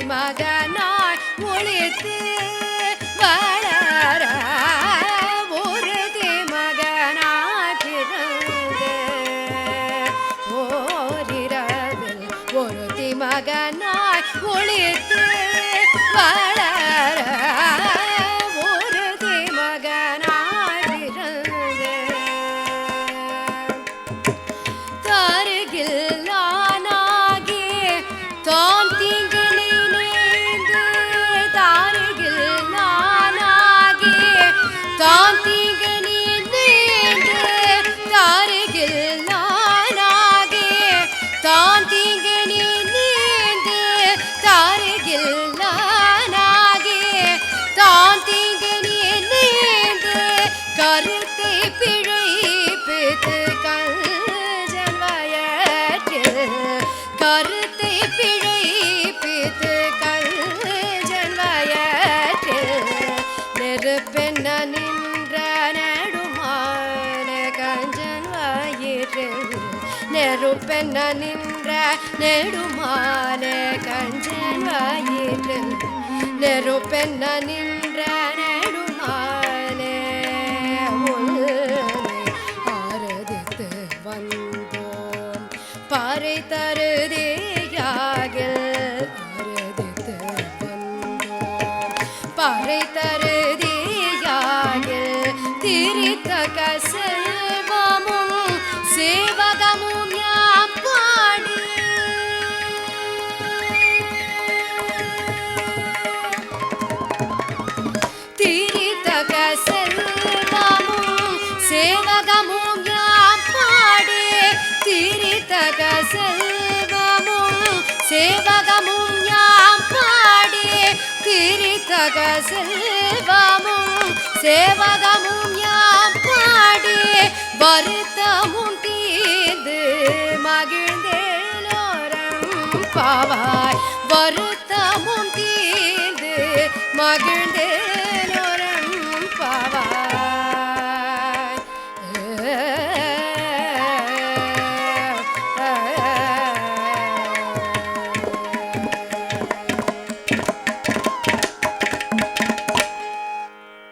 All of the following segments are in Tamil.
மகனாய் ஒளித்து வளர ஒருத்தி மகனாய் பிறந்து ஓரிரவில் ஒருத்தி மகனாய் ஒளித்து வளர ஒருத்தி மகனாய் பிறந்து தருகில் நானாகி தாம் தீங்கு நினைந்து தாருகில் நானாகி தாம் தீங்கு நினைந்து தாருகில் நானாகி தாம் தீங்கு நினைந்து தாருகில் நானாகி தாம் தீங்கு நினைந்து கருத்தை பிழைப்பித்து கஞ்சன் வயற்றில் கருத்தை பிழைப்பித்து கஞ்சன் வயற்றில் நெருப்பென்ன நின்ற நெடுமான கஞ்சன் வயிற்றில் நெருப்பென்ன நின்ற நெடுமான கஞ்சன் வயிற்றில் நெருப்பென்ன நின்ற நெடுமான ஆரதித்து வந்தோம் பாறை தருதியாகில் ஆரதித்து வந்தோம் பாறை தருதியாகில் திரித்தக செல்வமும் சேவகமும் யாம் பாடி திரித்தக செல்வமும் சேவகமும் யாம் பாடி திரித்தக செல்வமும் சேவகமும் யாம் பாடி திரித்தக செல்வமும் சேவகமும் யாம் பாடி வருத்தமும் தீர்ந்து மகிழ்ந்தேலோரம் பாவாய் வருத்தமும் தீர்ந்து மகிழ்ந்தேலோரம் பாவாய்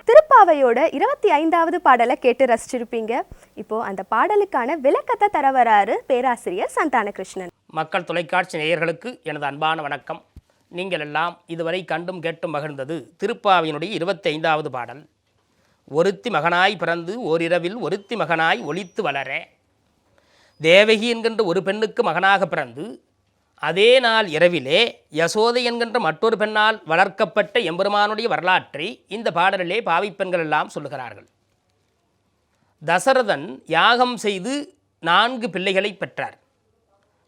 திருப்பாவையோட 25வது பாடலை கேட்டு ரசிச்சிருப்பீங்க. இப்போ அந்த பாடலுக்கான விளக்கத்தை தர வராரு பேராசிரியர் சந்தானகிருஷ்ணன். மக்கள் தொலைக்காட்சி நேயர்களுக்கு எனது அன்பான வணக்கம். நீங்கள் எல்லாம் இதுவரை கண்டும் கேட்டும் மகிழ்ந்தது திருப்பாவையினுடைய 25வது பாடல். ஒருத்தி மகனாய் பிறந்து ஓரிரவில் ஒருத்தி மகனாய் ஒளித்து வளர. தேவகி என்கின்ற ஒரு பெண்ணுக்கு மகனாக பிறந்து அதே நாள் இரவிலே யசோதை என்கின்ற மற்றொரு பெண்ணால் வளர்க்கப்பட்ட எம்பெருமானுடைய வரலாற்றை இந்த பாடலிலே பாவிப்பெண்கள் எல்லாம் சொல்லுகிறார்கள். தசரதன் யாகம் செய்து 4 பிள்ளைகளை பெற்றார்.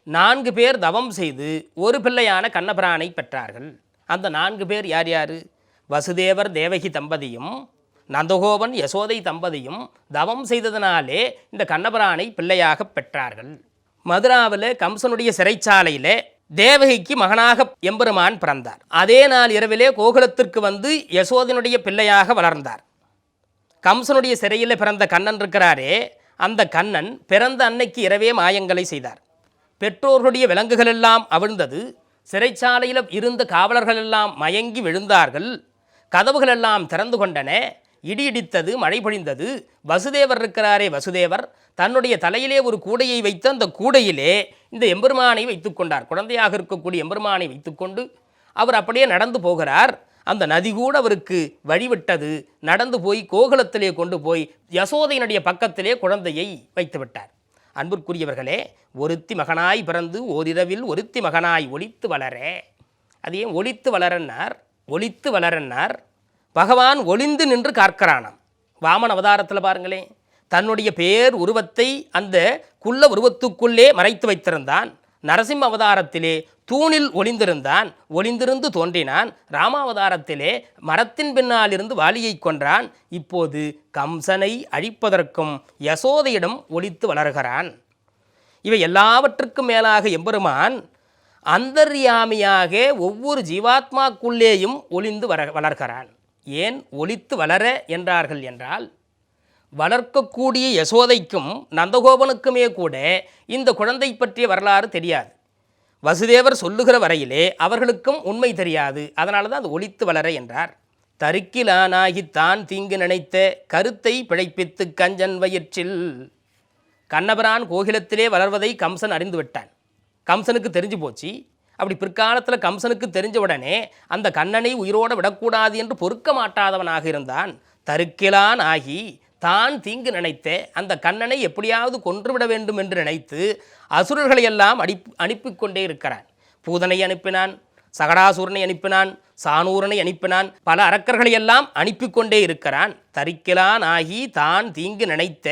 4 பேர் தவம் செய்து ஒரு பிள்ளையான கண்ணபிரானை பெற்றார்கள். அந்த 4 பேர் யார் யார்? வசுதேவர் தேவகி தம்பதியும் நந்தகோபன் யசோதை தம்பதியும் தவம் செய்ததினாலே இந்த கண்ணபிரானை பிள்ளையாக பெற்றார்கள். மதுராவில் கம்சனுடைய சிறைச்சாலையில் தேவகிக்கு மகனாக எம்பெருமான் பிறந்தார். அதே நாள் இரவிலே கோகுலத்திற்கு வந்து யசோதனுடைய பிள்ளையாக வளர்ந்தார். கம்சனுடைய சிறையில் பிறந்த கண்ணன் இருக்கிறாரே, அந்த கண்ணன் பிறந்த அன்னைக்கு இரவே மாயங்களை செய்தார். பெற்றோர்களுடைய விலங்குகளெல்லாம் அவிழ்ந்தது. சிறைச்சாலையில் இருந்த காவலர்களெல்லாம் மயங்கி விழுந்தார்கள். கதவுகளெல்லாம் திறந்து கொண்டன. இடி இடித்தது, மழை பொழிந்தது. வசுதேவர் இருக்கிறாரே, வசுதேவர் தன்னுடைய தலையிலே ஒரு கூடையை வைத்து அந்த கூடையிலே இந்த எம்பெருமானை வைத்து கொண்டார். குழந்தையாக இருக்கக்கூடிய எம்பெருமானை வைத்துக்கொண்டு அவர் அப்படியே நடந்து போகிறார். அந்த நதி கூட அவருக்கு வழிவிட்டது. நடந்து போய் கோகுலத்திலே கொண்டு போய் யசோதையினுடைய பக்கத்திலே குழந்தையை வைத்து விட்டார். அன்பிற்குரியவர்களே, ஒருத்தி மகனாய் பிறந்து ஓரிரவில் ஒருத்தி மகனாய் ஒளித்து வளர. அது ஏன் ஒளித்து வளரன்னார்? ஒளித்து வளரன்னார் பகவான் ஒளிந்து நின்று காக்கிறானாம். வாமன் அவதாரத்தில் பாருங்களேன், தன்னுடைய பேர் உருவத்தை அந்த குள்ள உருவத்துக்குள்ளே மறைத்து வைத்திருந்தான். நரசிம்ம அவதாரத்திலே தூணில் ஒளிந்திருந்தான், ஒளிந்திருந்து தோன்றினான். ராமாவதாரத்திலே மரத்தின் பின்னால் இருந்து வாலியை கொன்றான். இப்போது கம்சனை அழிப்பதற்கும் யசோதையிடம் ஒளித்து வளர்கிறான். இவை எல்லாவற்றுக்கும் மேலாக எம்பெருமான் அந்தர்யாமியாக ஒவ்வொரு ஜீவாத்மாக்குள்ளேயும் ஒளிந்து வளர்கிறான். ஏன் ஒளித்து வளர என்றார்கள் என்றால், வளர்க்கக்கூடிய யசோதைக்கும் நந்தகோபனுக்குமே கூட இந்த குழந்தை பற்றிய வரலாறு தெரியாது. வசுதேவர் சொல்லுகிற வரையிலே அவர்களுக்கும் உண்மை தெரியாது. அதனால தான் அது ஒளித்து வளர என்றார். தருக்கிலானாகி தான் தீங்கு நினைத்த கருத்தை பிழைப்பித்து கஞ்சன் வயிற்றில். கண்ணபிரான் கோகிலத்திலே வளர்வதை கம்சன் அறிந்து விட்டான். கம்சனுக்கு தெரிஞ்சு போச்சு. அப்படி பிற்காலத்தில் கம்சனுக்கு தெரிஞ்ச உடனே அந்த கண்ணனை உயிரோடு விடக்கூடாது என்று பொறுக்க மாட்டாதவனாக இருந்தான். தருக்கிலான் ஆகி தான் தீங்கு நினைத்த அந்த கண்ணனை எப்படியாவது கொன்றுவிட வேண்டும் என்று நினைத்து அசுரர்களையெல்லாம் அனுப்பிக்கொண்டே இருக்கிறான். பூதனை அனுப்பினான், சகடாசூரனை அனுப்பினான், சானூரனை அனுப்பினான், பல அரக்கர்களையெல்லாம் அனுப்பிக்கொண்டே இருக்கிறான். தரிக்கிலான் ஆகி தான் தீங்கு நினைத்த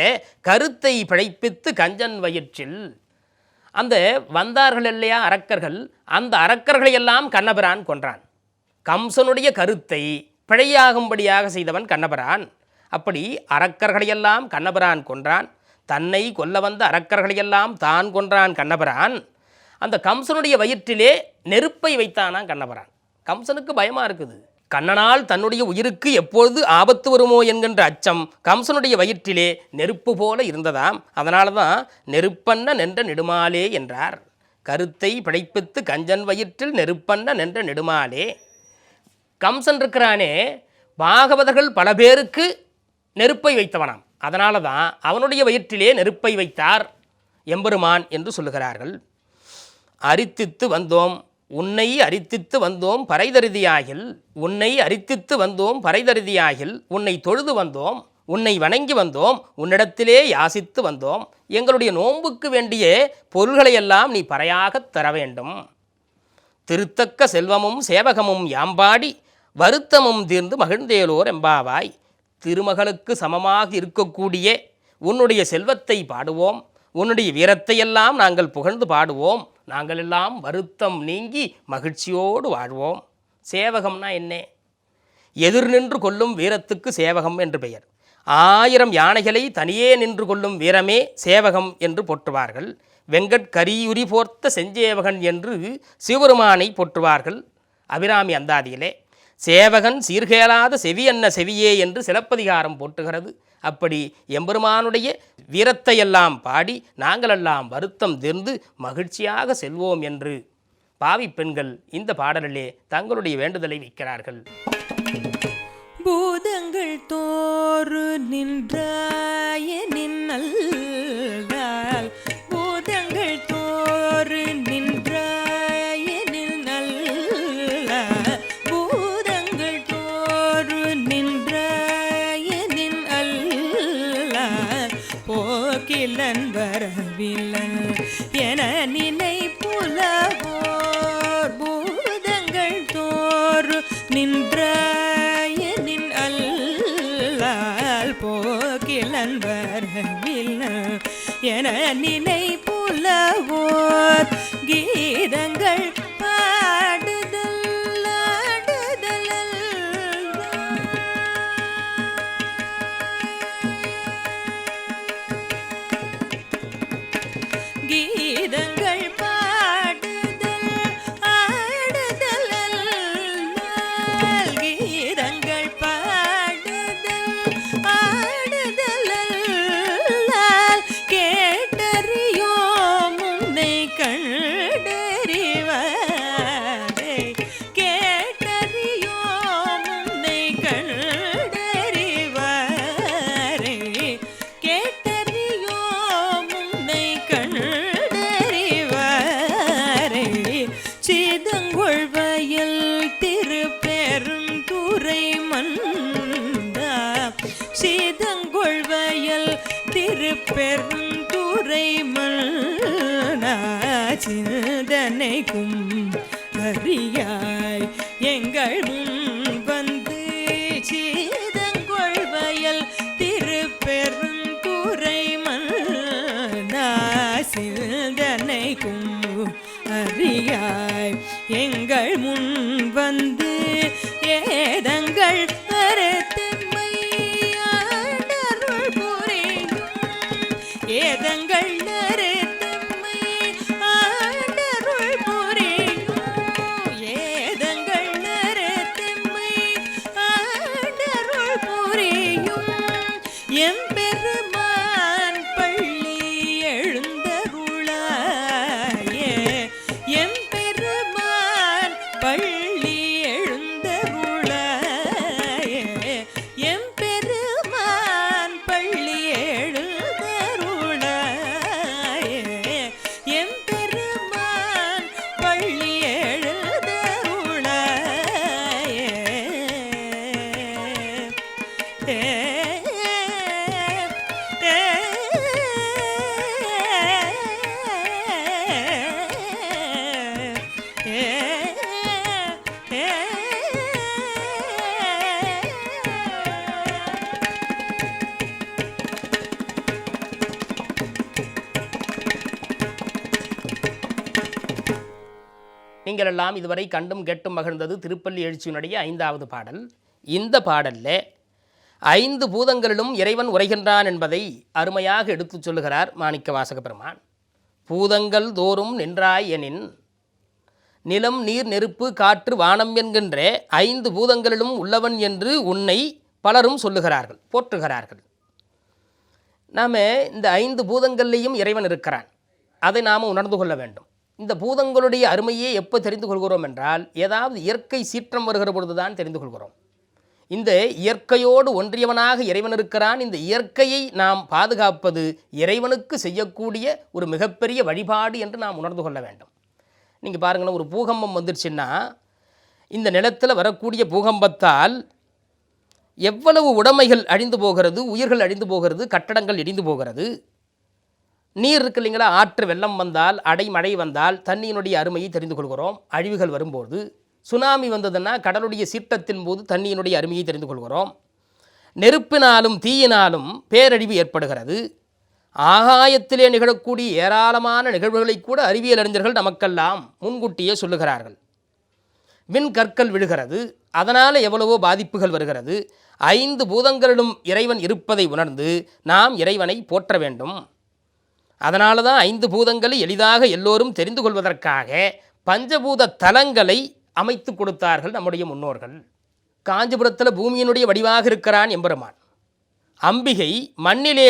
கருத்தை பிழைப்பித்து கஞ்சன் வயிற்றில். அந்த வந்தார்கள் இல்லையா அரக்கர்கள், அந்த அரக்கர்களையெல்லாம் கண்ணபிரான் கொன்றான். கம்சனுடைய கருத்தை பிழையாகும்படியாக செய்தவன் கண்ணபிரான். அப்படி அரக்கர்களையெல்லாம் கண்ணபிரான் கொன்றான். தன்னை கொல்ல வந்த அரக்கர்களையெல்லாம் தான் கொன்றான் கண்ணபிரான். அந்த கம்சனுடைய வயிற்றிலே நெருப்பை வைத்தானான் கண்ணபிரான். கம்சனுக்கு பயமாக இருக்குது. கண்ணனால் தன்னுடைய உயிருக்கு எப்பொழுது ஆபத்து வருமோ என்கின்ற அச்சம் கம்சனுடைய வயிற்றிலே நெருப்பு போல இருந்ததாம். அதனால தான் நெருப்பண்ண நின்ற நெடுமாலே என்றார். கருத்தை பிழைப்பித்து கஞ்சன் வயிற்றில் நெருப்பண்ண நின்ற நெடுமாலே. கம்சன் இருக்கிறானே, பாகவதர்கள் பல பேருக்கு நெருப்பை வைத்தவனாம். அதனால தான் அவனுடைய வயிற்றிலே நெருப்பை வைத்தார் எம்பெருமான் என்று சொல்லுகிறார்கள். அரித்தித்து வந்தோம் உன்னை அரித்தித்து வந்தோம் பறைதருதியாகில். உன்னை அரித்தித்து வந்தோம் பறைதருதியாகில். உன்னை தொழுது வந்தோம், உன்னை வணங்கி வந்தோம், உன்னிடத்திலே யாசித்து வந்தோம். எங்களுடைய நோன்புக்கு வேண்டிய பொருள்களையெல்லாம் நீ பறையாகத் தர வேண்டும். திருத்தக்க செல்வமும் சேவகமும் யாம்பாடி வருத்தமும் தீர்ந்து மகிழ்ந்தேலோர் எம்பாவாய். திருமகளுக்கு சமமாக இருக்கக்கூடிய உன்னுடைய செல்வத்தை பாடுவோம், உன்னுடைய வீரத்தையெல்லாம் நாங்கள் புகழ்ந்து பாடுவோம். நாங்கள் எல்லாம் வருத்தம் நீங்கி மகிழ்ச்சியோடு வாழ்வோம். சேவகம்னா என்ன? எதிர் நின்று கொள்ளும் வீரத்துக்கு சேவகம் என்று பெயர். 1000 யானைகளை தனியே நின்று கொள்ளும் வீரமே சேவகம் என்று போற்றுவார்கள். வெங்கட் கரியுரி போர்த்த செஞ்சேவகன் என்று சிவபெருமானை போற்றுவார்கள் அபிராமி அந்தாதியிலே. சேவகன் சீர்கேளாத செவி என்ன செவியே என்று சிலப்பதிகாரம் போற்றுகிறது. அப்படி எம்பெருமானுடைய வீரத்தையெல்லாம் பாடி நாங்களெல்லாம் வருத்தம் தீர்ந்து மகிழ்ச்சியாக செல்வோம் என்று பாவி பெண்கள் இந்த பாடலிலே தங்களுடைய வேண்டுதலை வைக்கிறார்கள். பூதங்கள் தோறு நின்றாய நின்னல், பூதங்கள் தோறு நின்றாய நின்னல், பூதங்கள் தோறு நின்றாய நின்னல், போக்கிலன் வரவில்லன் என நினை புலவோர். பூதங்கள் தோறு நின்றாய நின்னல், போக்கிலன் வரவில்லன் என நினை புலவோர். கீதங்கள் பாடுதல் ஆடுதல், கீதங்கள் பாடுதல் ஆடுதல், கீதங்கள் பாடுதல் ஆடுதல், கேட்டறியோம் உன்னை கண்டறிவாரே, கேட்டறியோம் உன்னை கண்டறிவாரே, கேட்டறியோம் உன்னை கண்டறிவாரே. சிதங்கொள்வயல் திருப்பெருந்துறை மந்தா, சிதங்கொள்வயல் திருப்பெருந்துறை மன்னா, சிந்தனைக்கும் அறியாய் எங்கள் முன் வந்து. சிதங்கொள்வயல் திருப்பெருந்துறை மன்னா, சிந்தனைக்கும் அறியாய் எங்கள் முன் வந்து. ஏதங்கள் அறத்தன்மை ஆண்டருள் புரியும், ஏதங்கள் அறத்தன்மை ஆண்டருள் புரியும், ஏதங்கள் அறத்தன்மை ஆண்டருள் புரியும். எம்பெருமான் பள்ளி எழுந்தருளாயே, எம் நீங்கள் எல்லாம் இதுவரை கண்டும் கேட்டும் மகிழ்ந்தது திருப்பள்ளி எழுச்சியினுடைய 5வது பாடல். இந்த பாடலில் 5 பூதங்களிலும் இறைவன் உரைகின்றான் என்பதை அருமையாக எடுத்துச் சொல்லுகிறார் மாணிக்கவாசக பெருமான். பூதங்கள் தோறும் நின்றாய் எனின், நிலம் நீர் நெருப்பு காற்று வானம் என்கின்ற 5 பூதங்களிலும் உள்ளவன் என்று உன்னை பலரும் சொல்லுகிறார்கள், போற்றுகிறார்கள். நாம் இந்த 5 பூதங்கள்லேயும் இறைவன் இருக்கிறான், அதை நாம் உணர்ந்து கொள்ள வேண்டும். இந்த பூதங்களுடைய அருமையை எப்போ தெரிந்து கொள்கிறோம் என்றால், ஏதாவது இயற்கை சீற்றம் வருகிற பொழுது தான் தெரிந்து கொள்கிறோம். இந்த இயற்கையோடு ஒன்றியவனாக இறைவன் இருக்கிறான். இந்த இயற்கையை நாம் பாதுகாப்பது இறைவனுக்கு செய்யக்கூடிய ஒரு மிகப்பெரிய வழிபாடு என்று நாம் உணர்ந்து கொள்ள வேண்டும். நீங்கள் பாருங்களேன், ஒரு பூகம்பம் வந்துடுச்சுன்னா இந்த நிலத்தில் வரக்கூடிய பூகம்பத்தால் எவ்வளவு உடைமைகள் அழிந்து போகிறது, உயிர்கள் அழிந்து போகிறது, கட்டடங்கள் இடிந்து போகிறது. நீர் இருக்கு இல்லைங்களா, ஆற்று வெள்ளம் வந்தால், அடைமழை வந்தால் தண்ணியினுடைய அருமையை தெரிந்து கொள்கிறோம். அழிவுகள் வரும்போது, சுனாமி வந்ததுன்னா கடலுடைய சீற்றத்தின் போது தண்ணியினுடைய அருமையை தெரிந்து கொள்கிறோம். நெருப்பினாலும் தீயினாலும் பேரழிவு ஏற்படுகிறது. ஆகாயத்திலே நிகழக்கூடிய ஏராளமான நிகழ்வுகளை கூட அறிவியல் அறிஞர்கள் நமக்கெல்லாம் முன்கூட்டியே சொல்லுகிறார்கள். விண்கற்கள் விழுகிறது, அதனால் எவ்வளவோ பாதிப்புகள் வருகிறது. 5 பூதங்களிலும் இறைவன் இருப்பதை உணர்ந்து நாம் இறைவனை போற்ற வேண்டும். அதனால தான் 5 பூதங்களை எளிதாக எல்லோரும் தெரிந்து கொள்வதற்காக பஞ்சபூத தலங்களை அமைத்து கொடுத்தார்கள் நம்முடைய முன்னோர்கள். காஞ்சிபுரத்தில் பூமியினுடைய வடிவாக இருக்கிறான் எம்பெருமான். அம்பிகை மண்ணிலே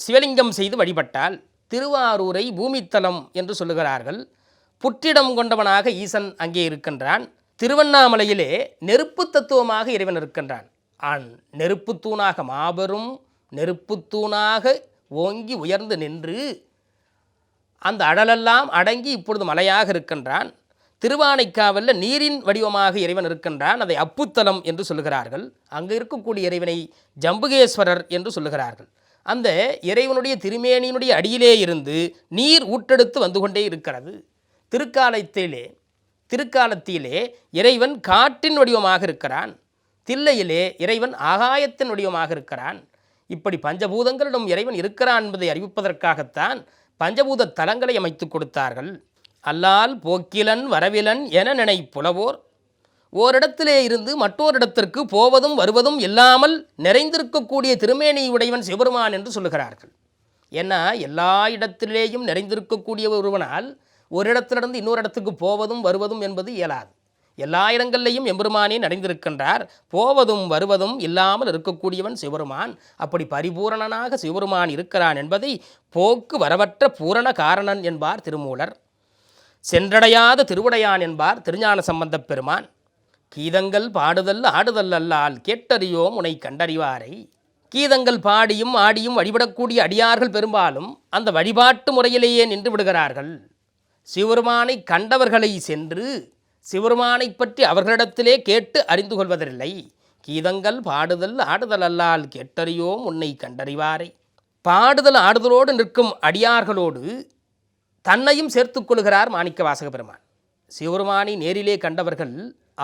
சிவலிங்கம் செய்து வழிபட்டால் திருவாரூரை பூமித்தலம் என்று சொல்லுகிறார்கள். புற்றிடம் கொண்டவனாக ஈசன் அங்கே இருக்கின்றான். திருவண்ணாமலையிலே நெருப்பு தத்துவமாக இறைவன் இருக்கின்றான். நெருப்பு தூணாக, மாபெரும் நெருப்பு தூணாக ஓங்கி உயர்ந்து நின்று அந்த அடலெல்லாம் அடங்கி இப்பொழுது மலையாக இருக்கின்றான். திருவானைக்காவலில் நீரின் வடிவமாக இறைவன் இருக்கின்றான். அதை அப்புத்தலம் என்று சொல்லுகிறார்கள். அங்கே இருக்கக்கூடிய இறைவனை ஜம்புகேஸ்வரர் என்று சொல்லுகிறார்கள். அந்த இறைவனுடைய திருமேனியினுடைய அடியிலே இருந்து நீர் ஊற்றெடுத்து வந்து கொண்டே இருக்கிறது. திருக்காலத்திலே இறைவன் காட்டின் வடிவமாக இருக்கிறான். தில்லையிலே இறைவன் ஆகாயத்தின் வடிவமாக இருக்கிறான். இப்படி பஞ்சபூதங்களிடம் இறைவன் இருக்கிறான் என்பதை அறிவிப்பதற்காகத்தான் பஞ்சபூத தலங்களை அமைத்து கொடுத்தார்கள். அல்லால் போக்கிலன் வரவிலன் என நினை புலவோர், ஓரிடத்திலே இருந்து மற்றோரிடத்திற்கு போவதும் வருவதும் இல்லாமல் நிறைந்திருக்கக்கூடிய திருமேனி உடையவன் சிவபெருமான் என்று சொல்லுகிறார்கள். ஏன்னா எல்லா இடத்திலேயும் நிறைந்திருக்கக்கூடிய ஒருவனால் ஒரு இடத்திலிருந்து இன்னொரு இடத்துக்கு போவதும் வருவதும் என்பது இயலாது. எல்லா இடங்கள்லையும் எம்பெருமானே நிறைந்திருக்கின்றார். போவதும் வருவதும் இல்லாமல் இருக்கக்கூடியவன் சிவபெருமான். அப்படி பரிபூரணனாக சிவபெருமான் இருக்கிறான் என்பதை போக்கு வரவற்ற பூரண காரணன் என்பார் திருமூலர். சென்றடையாத திருவுடையான் என்பார் திருஞான சம்பந்தப் பெருமான். கீதங்கள் பாடுதல் ஆடுதல் அல்லால் கேட்டறியோம் உனை கண்டறிவாரை. கீதங்கள் பாடியும் ஆடியும் வழிபடக்கூடிய அடியார்கள் பெரும்பாலும் அந்த வழிபாட்டு முறையிலேயே நின்று விடுகிறார்கள். சிவபெருமானை கண்டவர்களை சென்று சிவபெருமானை பற்றி அவர்களிடத்திலே கேட்டு அறிந்து கொள்வதில்லை. கீதங்கள் பாடுதல் ஆடுதல் அல்லால் கேட்டறியோம் உன்னை கண்டறிவாரை. பாடுதல் ஆடுதலோடு நிற்கும் அடியார்களோடு தன்னையும் சேர்த்து கொள்கிறார் மாணிக்கவாசக பெருமான். சிவபெருமானை நேரிலே கண்டவர்கள்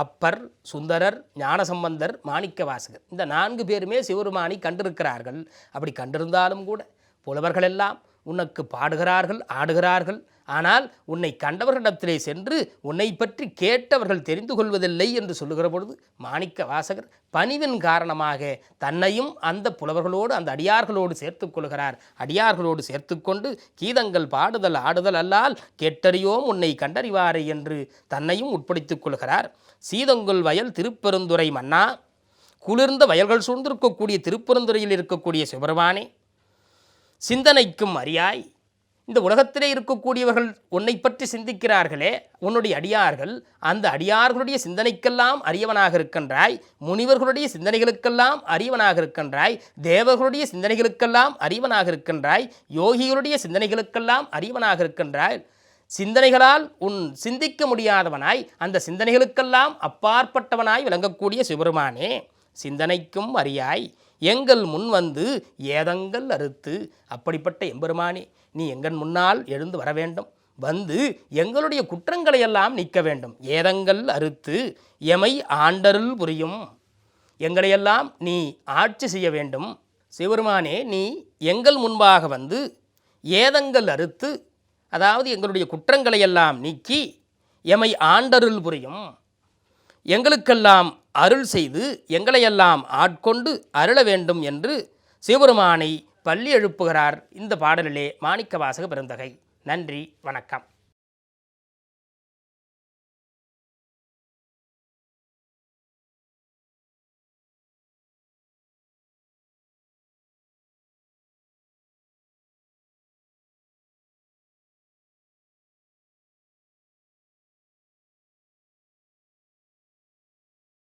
அப்பர், சுந்தரர், ஞானசம்பந்தர், மாணிக்கவாசகர். இந்த 4 பேருமே சிவபெருமானை கண்டிருக்கிறார்கள். அப்படி கண்டிருந்தாலும் கூட புலவர்களெல்லாம் உனக்கு பாடுகிறார்கள், ஆடுகிறார்கள். ஆனால் உன்னை கண்டவர்களிடத்திலே சென்று உன்னை பற்றி கேட்டவர்கள் தெரிந்து கொள்வதில்லை என்று சொல்லுகிற பொழுது மாணிக்க வாசகர் பணிவின் காரணமாக தன்னையும் அந்த புலவர்களோடு அந்த அடியார்களோடு சேர்த்து கொள்கிறார். அடியார்களோடு சேர்த்து கொண்டு கீதங்கள் பாடுதல் ஆடுதல் அல்லால் கேட்டறியோம் உன்னை கண்டறிவாரை என்று தன்னையும் உட்படுத்திக் கொள்கிறார். சீதங்கொல் வயல் திருப்பெருந்துறை மன்னா, குளிர்ந்த வயல்கள் சூழ்ந்திருக்கக்கூடிய திருப்பெருந்துறையில் இருக்கக்கூடிய சிவபெருமானே, சிந்தனைக்கும் அறியாய். இந்த உலகத்திலே இருக்கக்கூடியவர்கள் உன்னை பற்றி சிந்திக்கிறார்களே, உன்னுடைய அடியார்கள், அந்த அடியார்களுடைய சிந்தனைக்கெல்லாம் அறியவனாக இருக்கின்றாய். முனிவர்களுடைய சிந்தனைகளுக்கெல்லாம் அறியவனாக இருக்கின்றாய். தேவர்களுடைய சிந்தனைகளுக்கெல்லாம் அறிவனாக இருக்கின்றாய். யோகிகளுடைய சிந்தனைகளுக்கெல்லாம் அறிவனாக இருக்கின்றாய். சிந்தனைகளால் உன் சிந்திக்க முடியாதவனாய், அந்த சிந்தனைகளுக்கெல்லாம் அப்பாற்பட்டவனாய் விளங்கக்கூடிய சிவபெருமானே, சிந்தனைக்கும் அறியாய் எங்கள் முன் வந்து ஏதங்கள் அறுத்து. அப்படிப்பட்ட எம்பெருமானே, நீ எங்கள் முன்னால் எழுந்து வர வேண்டும். வந்து எங்களுடைய குற்றங்களை எல்லாம் நீக்க வேண்டும். ஏதங்கள் அறுத்து எமை ஆண்டருள் புரியும். எங்களையெல்லாம் நீ ஆட்சி செய்ய வேண்டும். சிவபெருமானே, நீ எங்கள் முன்பாக வந்து ஏதங்கள் அறுத்து, அதாவது எங்களுடைய குற்றங்களை எல்லாம் நீக்கி எமை ஆண்டருள் புரியும், எங்களுக்கெல்லாம் அருள் செய்து எங்களையெல்லாம் ஆட்கொண்டு அருள வேண்டும் என்று சிவபெருமானை பள்ளி எழுப்புகிறார் இந்த பாடலிலே மாணிக்கவாசக பெருந்தகை. நன்றி, வணக்கம்.